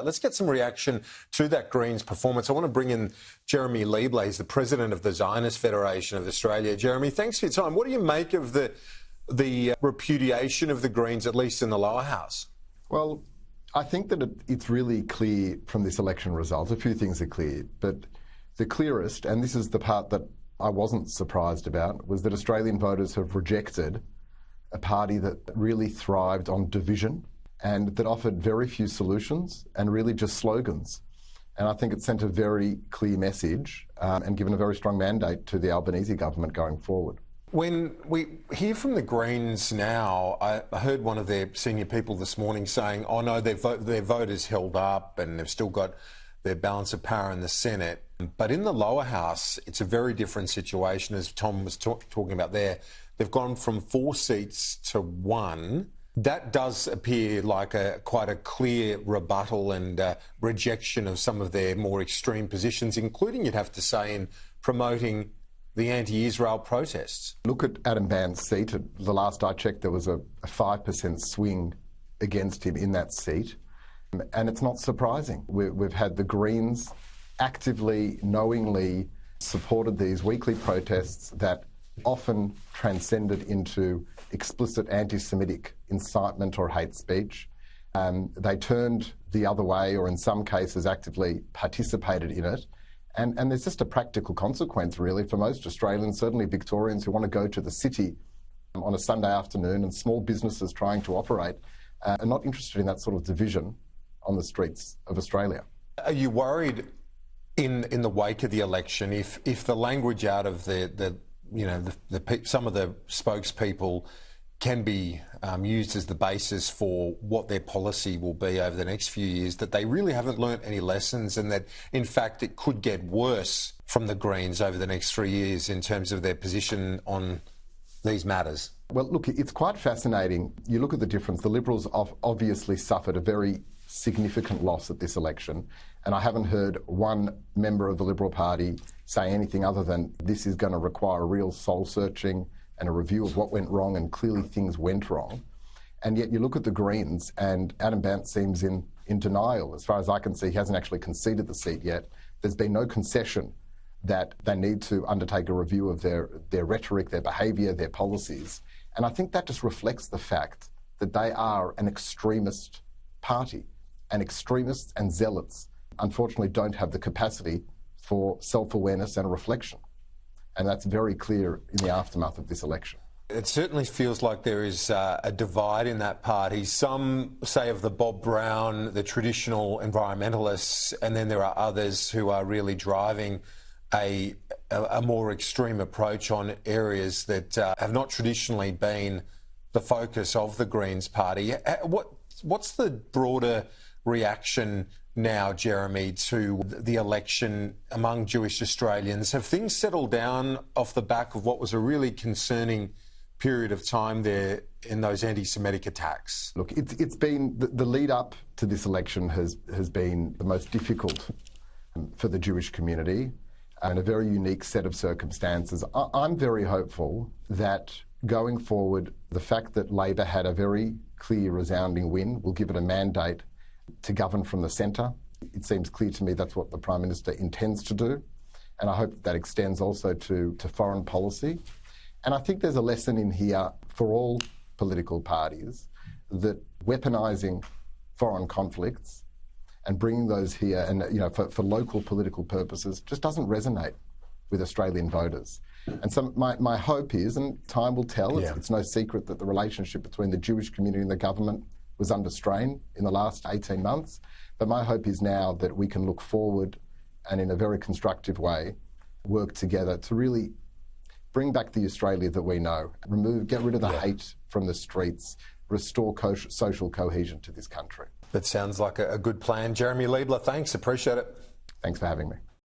Let's get some reaction to that Greens performance. I want to bring in Jeremy Leibler. He's the president of the Zionist Federation of Australia. Jeremy, thanks for your time. What do you make of the repudiation of the Greens, at least in the lower house? Well, I think that it's really clear from this election result. A few things are clear, but the clearest, and this is the part that I wasn't surprised about, was that Australian voters have rejected a party that really thrived on division and that offered very few solutions and really just slogans. And I think it sent a very clear message and given a very strong mandate to the Albanese government going forward. When we hear from the Greens now, I heard one of their senior people this morning saying, oh no, their vote is held up and they've still got their balance of power in the Senate. But in the lower house, it's a very different situation, as Tom was talking about there. They've gone from 4 seats to 1. That does appear like quite a clear rebuttal and rejection of some of their more extreme positions, including, you'd have to say, in promoting the anti-Israel protests. Look at Adam Band's seat. At the last I checked, there was a 5% swing against him in that seat. And it's not surprising. We've had the Greens actively, knowingly supported these weekly protests that often transcended into explicit anti-Semitic incitement or hate speech. They turned the other way, or in some cases actively participated in it. And there's just a practical consequence, really, for most Australians, certainly Victorians, who want to go to the city on a Sunday afternoon, and small businesses trying to operate are not interested in that sort of division on the streets of Australia. Are you worried in the wake of the election, if the language out of some of the spokespeople can be used as the basis for what their policy will be over the next few years, that they really haven't learnt any lessons and that, in fact, it could get worse from the Greens over the next 3 years in terms of their position on these matters? Well, look, it's quite fascinating. You look at the difference. The Liberals obviously suffered a very significant loss at this election, and I haven't heard one member of the Liberal Party say anything other than this is going to require real soul-searching and a review of what went wrong, and clearly things went wrong. And yet you look at the Greens, and Adam Bandts seems in denial. As far as I can see, he hasn't actually conceded the seat yet. There's been no concession that they need to undertake a review of their rhetoric, their behaviour, their policies. And I think that just reflects the fact that they are an extremist party, and extremists and zealots unfortunately don't have the capacity for self-awareness and reflection. And that's very clear in the aftermath of this election. It certainly feels like there is a divide in that party. Some say of the Bob Brown, the traditional environmentalists, and then there are others who are really driving a more extreme approach on areas that have not traditionally been the focus of the Greens party. What's the broader reaction now, Jeremy, to the election among Jewish Australians? Have things settled down off the back of what was a really concerning period of time there in those anti-Semitic attacks? Look, it's been the lead up to this election has been the most difficult for the Jewish community, and a very unique set of circumstances. I'm very hopeful that going forward, the fact that Labor had a very clear, resounding win will give it a mandate to govern from the centre. It seems clear to me that's what the Prime Minister intends to do, and I hope that extends also to foreign policy. And I think there's a lesson in here for all political parties that weaponising foreign conflicts and bringing those here and for local political purposes just doesn't resonate with Australian voters. And so my hope is, and time will tell, it's no secret that the relationship between the Jewish community and the government was under strain in the last 18 months. But my hope is now that we can look forward and in a very constructive way work together to really bring back the Australia that we know, get rid of the hate from the streets, restore social cohesion to this country. That sounds like a good plan. Jeremy Leibler, thanks. Appreciate it. Thanks for having me.